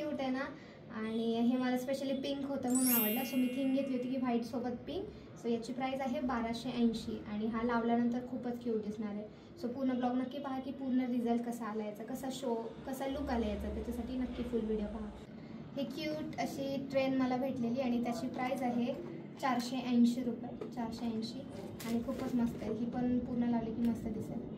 Cute आहे ना. आणि हे मला स्पेशली पिंक होतं म्हणून आवडलं, सो मी थीम घेतली होती की व्हाईटसोबत पिंक. सो याची प्राईस आहे 1280 आणि हा लावल्यानंतर खूपच क्यूट दिसणार आहे. सो पूर्ण ब्लॉग नक्की पहा की पूर्ण रिझल्ट कसा आला याचा, कसा लुक आला याचा, त्याच्यासाठी नक्की फुल व्हिडिओ पहा. हे क्यूट अशी ट्रेन मला भेटलेली आणि त्याची प्राईस आहे 480 रुपये, 480. आणि खूपच मस्त आहे, ही पण पूर्ण लावली की मस्त दिसेल.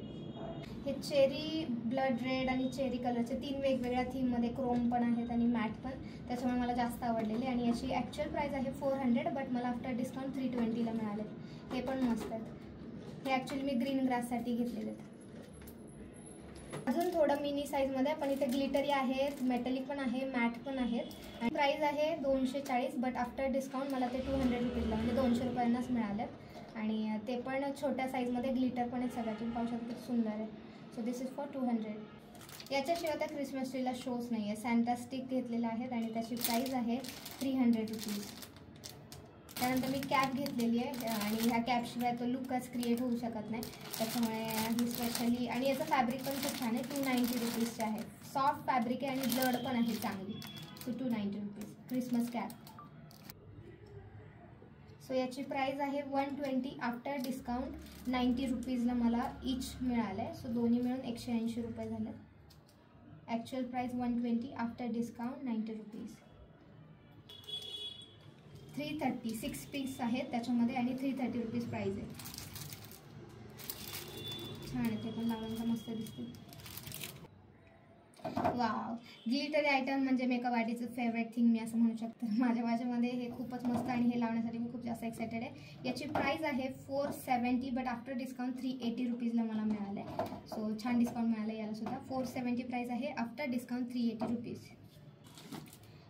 हे चेरी ब्लड रेड आणि चेरी कलरचे 3 वेगवेगळ्या थीममध्ये क्रोम पण आहेत आणि मॅट पण, त्याच्यामुळे मला जास्त आवडलेले. आणि याची ॲक्च्युअल प्राईस आहे 400, बट मला आफ्टर डिस्काउंट 320ला मिळाले. हे पण मस्त आहेत. हे ॲक्च्युली मी ग्रीन ग्राससाठी घेतलेले आहेत. अजून थोडं मिनी साईजमध्ये, पण इथे ग्लिटरी आहेत, मेटलिक पण आहे, मॅट पण आहेत. आणि प्राईस आहे 240, बट आफ्टर डिस्काउंट मला ते 200 रुपीजला म्हणजे 200 रुपयांनाच मिळाले. आणि ते पण छोट्या साईजमध्ये ग्लिटर पण आहे सगळ्यात, तुम्ही पाहू शकता किती सुंदर आहे. So this is for 200. याच्याशिवाय त्या क्रिसमस ट्रीला शोज नाही आहे. सॅन्टा स्टिक घेतलेला आहेत आणि त्याची प्राईस आहे 300 रुपीज. त्यानंतर मी कॅप घेतलेली आहे आणि ह्या कॅपशिवाय तो लुकच क्रिएट होऊ शकत नाही, त्याच्यामुळे ही स्पेशली. आणि याचं फॅब्रिक पण खूप छान आहे, 290 रुपीजचे आहे. सॉफ्ट फॅब्रिक आहे आणि ब्लड पण आहे चांगली. So 290 rupees Christmas cap. So याची प्राईस आहे 120, आफ्टर डिस्काउंट 90 रुपीजला मला इच मिळालं आहे. सो दोन्ही मिळून 180 रुपये झाले. Actual price 120, after discount 90 rupees. 330, 6 piece आहेत त्याच्यामध्ये आणि 330 रुपीज प्राईस आहे. छान आहे, ते पण लावल्यानंतर मस्त दिसते. वाव, ग्लिटरी आयटम म्हणजे मेकअप आर्टिस्टचं फेवरेट थिंग मी असं म्हणू शकते. माझ्यामध्ये हे खूपच मस्त आणि हे लावण्यासाठी मी खूप जास्त एक्सायटेड आहे. याची प्राईस आहे 470, बट आफ्टर डिस्काउंट 380 रुपीजला मला मिळालं आहे. सो छान डिस्काउंट मिळालं आहे यालासुद्धा. 470 प्राईस आहे, after discount 380 rupees.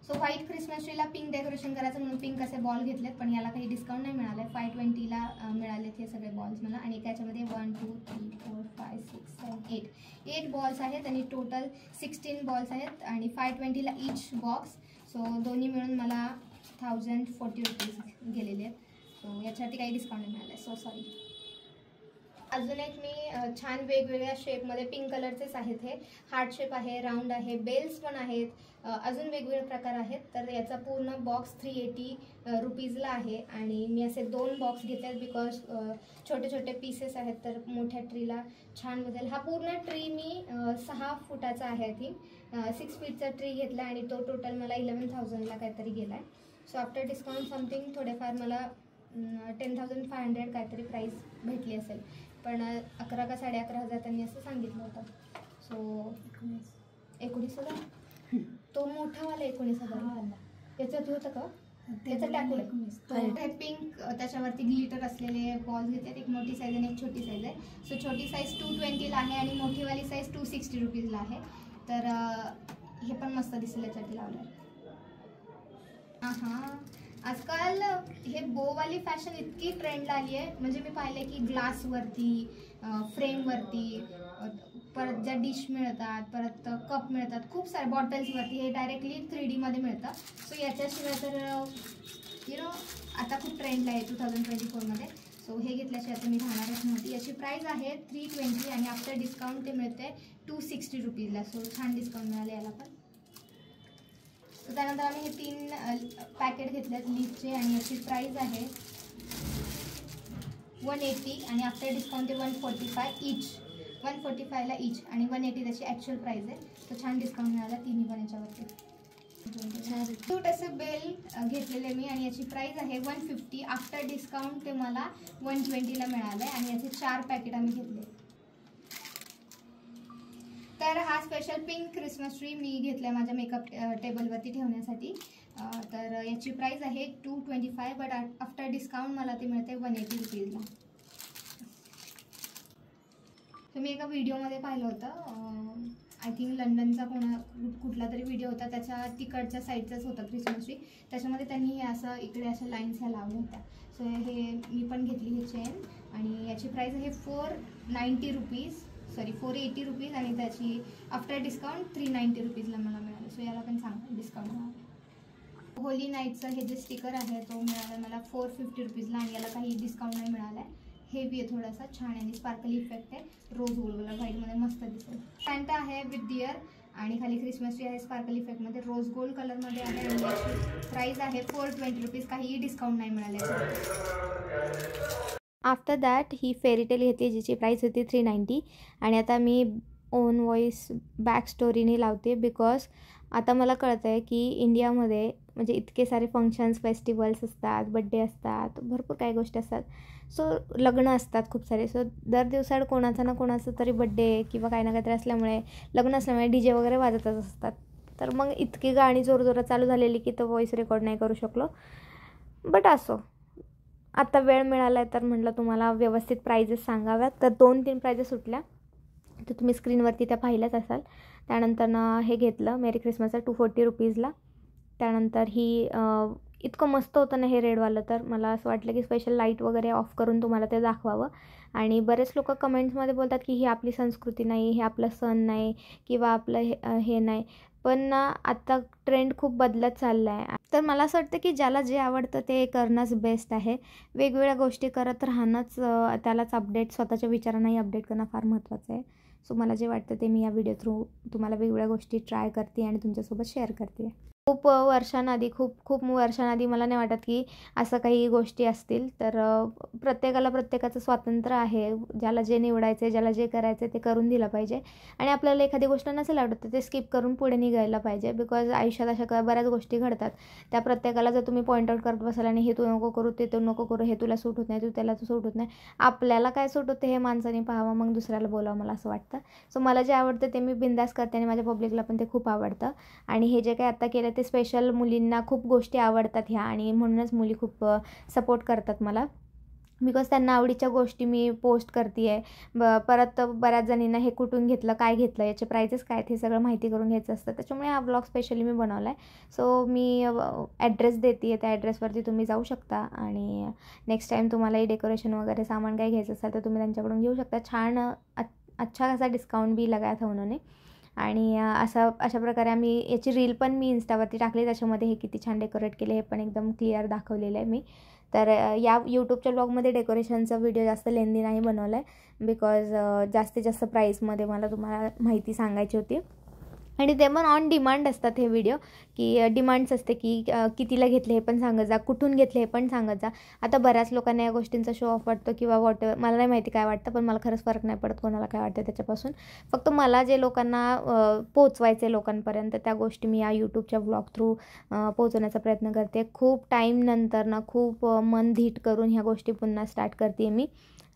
So white Christmas ट्रीला पिंक डेकोरेशन करायचं म्हणून पिंक असे बॉल घेतलेत, पण याला काही डिस्काउंट नाही मिळालं आहे. 520ला मिळालेत हे सगळे बॉल्स मला. आणि त्याच्यामध्ये 1 2 3 4 5 6 7 8 बॉल्स आहेत आणि टोटल 16 बॉल्स आहेत आणि 520ला इच बॉक्स. सो दोन्ही मिळून मला 1040 रुपीज गेलेले आहेत. सो याच्यासाठी काही डिस्काउंट नाही मिळालं आहे, सो सॉरी. अजून एक मी छान वेगवेगळ्या शेपमध्ये, पिंक कलरचेच आहेत हे. हार्ट शेप आहे, राऊंड आहे, बेल्स पण आहेत, अजून वेगवेगळे प्रकार आहेत. तर याचा पूर्ण बॉक्स 380 रुपीजला आहे. आणि मी असे 2 बॉक्स घेतले आहेत बिकॉज छोटे छोटे पीसेस आहेत, तर मोठ्या ट्रीला छान बसेल. हा पूर्ण ट्री मी 6 फुटाचा आहे, आय थिंक 6 फीटचा ट्री घेतला आणि तो टोटल मला 11,000ला काहीतरी गेला आहे. सो आफ्टर डिस्काउंट समथिंग थोडेफार मला 10,500 काहीतरी प्राईस भेटली असेल, पण 11 का 11,500 त्यांनी असं सांगितलं होतं. सो 19,000 तो मोठावाला 19,000 त्याच्यात होतं का? त्याचं टाकून हे पिंक त्याच्यावरती ग्लिटर असलेले बॉल्स घेतात. एक मोठी साईज आणि एक छोटी साईज आहे. सो छोटी साईज 220ला आहे आणि मोठीवाली साईज 260 रुपीजला आहे. तर हे पण मस्त दिसेल याच्यासाठी लावलं. हां, आजकाल हे बोवाली फॅशन इतकी ट्रेंडला आली आहे. म्हणजे मी पाहिले की ग्लासवरती, फ्रेमवरती, परत ज्या डिश मिळतात, परत कप मिळतात, खूप सारे बॉटल्सवरती हे डायरेक्टली 3Dमध्ये मिळतं. सो याच्याशिवाय तर आता खूप ट्रेंडला आहे 2024मध्ये. सो हे घेतल्याशिवाय आता मी राहणारच नव्हती. याची प्राईस आहे 320 आणि आफ्टर डिस्काउंट ते मिळते 260 रुपीजला. सो छान डिस्काउंट मिळाले याला पण. त्यानंतर आम्ही हे 3 पॅकेट घेतलेत लिपचे आणि याची प्राईस आहे 180 आणि आफ्टर डिस्काउंट ते 145 इच. 145ला इच आणि 180 त्याची ॲक्च्युअल प्राईस आहे. तर छान डिस्काउंट मिळाला तिन्ही पण याच्यावरती. क्यूट असं बेल घेतलेले मी आणि याची प्राईस आहे 150. आफ्टर डिस्काउंट ते मला 120ला मिळालं आहे आणि याचे 4 पॅकेट आम्ही घेतले. तर हा स्पेशल पिंक क्रिसमस ट्री मी घेतला आहे माझ्या मेकअप टेबलवरती ठेवण्यासाठी. तर याची प्राईस आहे 225, बट आफ्टर डिस्काउंट मला ते मिळते 180 रुपीजला. तर मी एका व्हिडिओमध्ये पाहिलं होतं, आय थिंक लंडनचा कुठला तरी व्हिडिओ होता, त्याच्या तिकडच्या साईडचाच होता क्रिसमस ट्री. त्याच्यामध्ये त्यांनी हे असं इकडे अशा लाईन्स ह्या लावल्या होत्या. सो हे मी पण घेतली ही चेन आणि याची प्राईस आहे 480 रुपीज आणि त्याची आफ्टर डिस्काउंट 390 रुपीजला मला मिळालं. सो याला पण चांगलं डिस्काउंट मिळालं. होली नाईटचं हे जे स्टिकर आहे तो मिळाला मला 450 रुपीजला आणि याला काही डिस्काउंट नाही मिळाला आहे. हेवी आहे थोडासा, छान आहे आणि स्पार्कल इफेक्ट आहे. रोज गोल्ड व्हाईटमध्ये मस्त दिसेल. सॅन्टा आहे विथ डिअर आणि खाली क्रिसमस ट्री आहे स्पार्कल इफेक्टमध्ये, रोज गोल्ड कलरमध्ये आहे आणि याची प्राईस आहे 420 रुपीज. काहीही डिस्काउंट नाही मिळाले. आफ्टर दॅट ही फेरीटेल घेते जिची प्राईस होती 390 आणि आता मी ओन व्हॉइस बॅक स्टोरीने लावते बिकॉज आता मला कळतं आहे की इंडियामध्ये म्हणजे इतके सारे फंक्शन्स फेस्टिवल्स असतात, बड्डे असतात, भरपूर काही गोष्टी असतात. सो लग्न असतात खूप सारे. सो दर दिवसाड कोणाचा ना कोणाचं तरी बड्डे किंवा काही ना काहीतरी असल्यामुळे, लग्न असल्यामुळे DJ वगैरे वाजतच असतात. तर मग इतकी गाणी जोरजोरात चालू झालेली की तो व्हॉइस रेकॉर्ड नाही करू शकलो. बट असो, आता वेळ मिळाला आहे तर म्हटलं तुम्हाला व्यवस्थित प्राइजेस सांगाव्यात. तर 2-3 प्राइजेस सुटल्या तर तुम्ही स्क्रीनवरती त्या पाहिल्याच असाल. त्यानंतर हे घेतलं मेरी क्रिसमसचं 240 रुपीजला. त्यानंतर ही इतकं मस्त होतं ना हे रेडवालं, तर मला असं वाटलं की स्पेशल लाईट वगैरे ऑफ करून तुम्हाला ते दाखवावं. आणि बरेच लोक कमेंट्समध्ये बोलतात की ही आपली संस्कृती नाही, हे आपलं सण नाही किंवा आपलं हे नाही. पण ना आता ट्रेंड खूप बदलत चालला आहे. तर मला असं वाटतं की ज्याला जे आवडतं ते करणंच बेस्ट आहे. वेगवेगळ्या गोष्टी करत राहणंच, त्यालाच अपडेट, स्वतःच्या विचारांनाही अपडेट करणं फार महत्त्वाचं आहे. सो मला जे वाटतं ते मी या व्हिडिओ थ्रू तुम्हाला वेगवेगळ्या गोष्टी ट्राय करते आणि तुमच्यासोबत शेअर करते. खूप वर्षांआधी मला नाही वाटत की असं काही गोष्टी असतील. तर प्रत्येकाला प्रत्येकाचं स्वातंत्र्य आहे. ज्याला जे निवडायचं आहे, ज्याला जे करायचं आहे ते करून दिलं पाहिजे. आणि आपल्याला एखादी गोष्ट नसेल आवडत तर ते स्किप करून पुढे निघायला पाहिजे. बिकॉज आयुष्यात अशा बऱ्याच गोष्टी घडतात. त्या प्रत्येकाला जर तुम्ही पॉईंट आउट करत बसाल आणि हे तू नको करू, ते तू नको करू, हे तुला सूट होत नाही, तू त्याला सूट होत नाही, आपल्याला काय सूट होते हे माणसाने पाहावं, मग दुसऱ्याला बोलावं, मला असं वाटतं. सो मला जे आवडतं ते मी बिंदास करते आणि माझ्या पब्लिकला पण ते खूप आवडतं. आणि हे जे काही आत्ता केलं ते स्पेशल मुलींना खूप गोष्टी आवडतात ह्या, आणि म्हणूनच मुली खूप सपोर्ट करतात मला. बिकॉज त्यांना आवडीच्या गोष्टी मी पोस्ट करते आहे. परत बऱ्याच जणींना हे कुठून घेतलं, काय घेतलं, याचे प्राइजेस काय आहेत हे सगळं माहिती करून घ्यायचं असतं. त्याच्यामुळे हा ब्लॉग स्पेशली मी बनवला आहे. सो मी ॲड्रेस देते आहे, त्या ॲड्रेसवरती तुम्ही जाऊ शकता. आणि नेक्स्ट टाईम तुम्हालाही डेकोरेशन वगैरे सामान काही घ्यायचं असेल तर तुम्ही त्यांच्याकडून घेऊ शकता. छान अच्छा खासा डिस्काउंट भी लगाया था उन्होंने. आणि अशा प्रकारे आम्ही याची रील पण मी इन्स्टावरती टाकली. त्याच्यामध्ये हे किती छान डेकोरेट केले हे पण एकदम क्लिअर दाखवलेलं आहे मी. तर या यूट्यूबच्या ब्लॉगमध्ये डेकोरेशनचा व्हिडिओ जास्त लेंदी नाही बनवला आहे बिकॉज जास्तीत जास्त प्राईसमध्ये मला तुम्हाला माहिती सांगायची होती. आणि ते पण ऑन डिमांड असतात हे व्हिडिओ, की डिमांड्स असते की कितीला घेतले हे पण सांगत जा, कुठून घेतले हे पण सांगत जा. आता बऱ्याच लोकांना या गोष्टींचा शो ऑफ वाटतो किंवा वॉटेवर, मला नाही माहिती काय वाटतं, पण मला खरंच फरक नाही पडत कोणाला काय वाटतं त्याच्यापासून. फक्त मला जे लोकांना पोचवायचे लोकांपर्यंत त्या गोष्टी मी या यूट्यूबच्या ब्लॉग थ्रू पोचवण्याचा प्रयत्न करते. खूप टाईम नंतर ना खूप मन धीट करून ह्या गोष्टी पुन्हा स्टार्ट करते मी.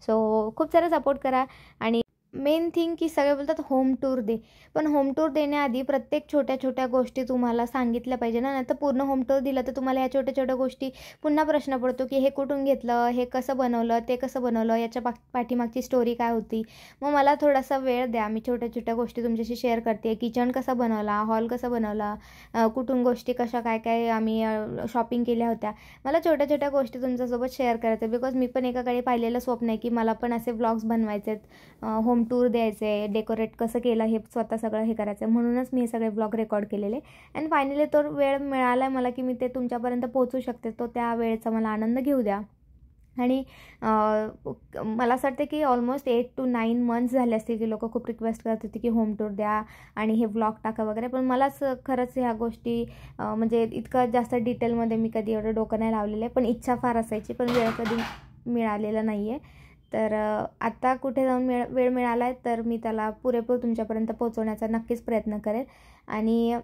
सो खूप सारा सपोर्ट करा. आणि मेन थिंग की सगळे बोलतात होम टूर दे, पण होम टूर देण्याआधी प्रत्येक छोट्या छोट्या गोष्टी तुम्हाला सांगितल्या पाहिजे ना. नाही तर पूर्ण होम टूर दिलं तर तुम्हाला ह्या छोट्या छोट्या गोष्टी पुन्हा प्रश्न पडतो की हे कुठून घेतलं, हे कसं बनवलं, ते कसं बनवलं, याच्या पाठीमागची स्टोरी काय होती. मग मला थोडासा वेळ द्या, मी छोट्या छोट्या गोष्टी तुमच्याशी शेअर करते. किचन कसं बनवला, हॉल कसं बनवला, कुठून गोष्टी कशा काय काय आम्ही शॉपिंग केल्या होत्या. मला छोट्या छोट्या गोष्टी तुमच्यासोबत शेअर करायचं बिकॉज मी पण एका काळी पाहिलेलं स्वप्न आहे की मला पण असे व्लॉग्स बनवायचे आहेत, होम टूर द्यायचे, डेकोरेट कसं केलं हे स्वतः सगळं हे करायचं. म्हणूनच मी हे सगळे ब्लॉग रेकॉर्ड केलेले. अँड फायनली तो वेळ मिळाला आहे मला की मी ते तुमच्यापर्यंत पोहोचू शकते. तो त्या वेळेचा मला आनंद घेऊ द्या. आणि मला असं वाटतं की ऑलमोस्ट 8 to 9 months झाले असतील की लोक खूप रिक्वेस्ट करत होती की होम टूर द्या आणि हे व्लॉग टाका वगैरे. पण मलाच खरंच ह्या गोष्टी म्हणजे इतकं जास्त डिटेलमध्ये मी कधी एवढं डोकं नाही लावलेलं आहे. पण इच्छा फार असायची, पण वेळ कधी मिळालेला नाही आहे. तर आता कुठे जाऊन वेळ मिळाला आहे तर मी त्याला पुरेपूर तुमच्यापर्यंत पोहोचवण्याचा नक्कीच प्रयत्न करेल. आणि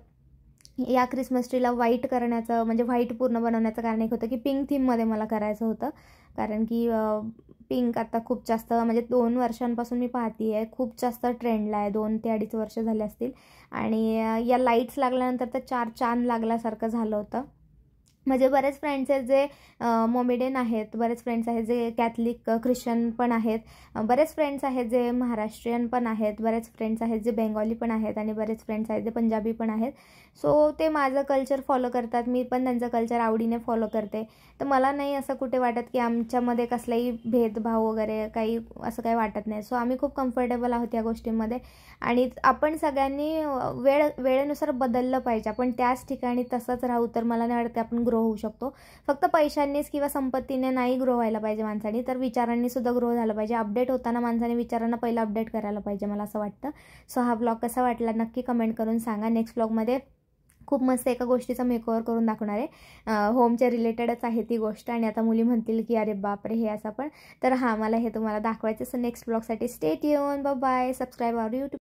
या क्रिसमस ट्रीला व्हाईट करण्याचं म्हणजे व्हाईट पूर्ण बनवण्याचं कारण एक होतं की पिंक थीममध्ये मला करायचं होतं. कारण की पिंक आता खूप जास्त म्हणजे 2 वर्षांपासून मी पाहते आहे, खूप जास्त ट्रेंडला आहे. 2 ते 2.5 वर्ष झाले असतील. आणि या लाईट्स लागल्यानंतर तर 4 चांद लागल्यासारखं झालं होतं. म्हणजे बरेच फ्रेंड्स आहेत जे मोमेडियन आहेत, बरेच फ्रेंड्स आहेत जे कॅथलिक ख्रिश्चन पण आहेत, बरेच फ्रेंड्स आहेत जे महाराष्ट्रीयन पण आहेत, बरेच फ्रेंड्स आहेत जे बेंगॉली पण आहेत आणि बरेच फ्रेंड्स आहेत जे पंजाबी पण आहेत. सो ते माझं कल्चर फॉलो करतात, मी पण त्यांचं कल्चर आवडीने फॉलो करते. तर मला नाही असं कुठे वाटत की आमच्यामध्ये कसलाही भेदभाव वगैरे काही असं काही वाटत नाही. सो आम्ही खूप कम्फर्टेबल आहोत या गोष्टींमध्ये. आणि आपण सगळ्यांनी वेळेनुसार बदललं पाहिजे. आपण त्याच ठिकाणी तसंच राहू तर मला नाही वाटत आपण ग्रो ग्रो होऊ शकतो. फक्त पैशांनीच किंवा संपत्तीने नाही ग्रो व्हायला पाहिजे माणसाने, तर विचारांनी सुद्धा ग्रो झालं पाहिजे. अपडेट होताना माणसाने विचारांना पहिलं अपडेट करायला पाहिजे, मला असं वाटतं. सो हा ब्लॉग कसा वाटला नक्की कमेंट करून सांगा. नेक्स्ट ब्लॉगमध्ये खूप मस्त एका गोष्टीचा मेकओव्हर करून दाखवणार आहे. होमच्या रिलेटेडच आहे ती गोष्ट, आणि आता मुली म्हणतील की अरे बापरे हे असं पण. तर हां, मला हे तुम्हाला दाखवायचं. सो नेक्स्ट ब्लॉगसाठी stay tune. Bye bye. Subscribe our YouTube.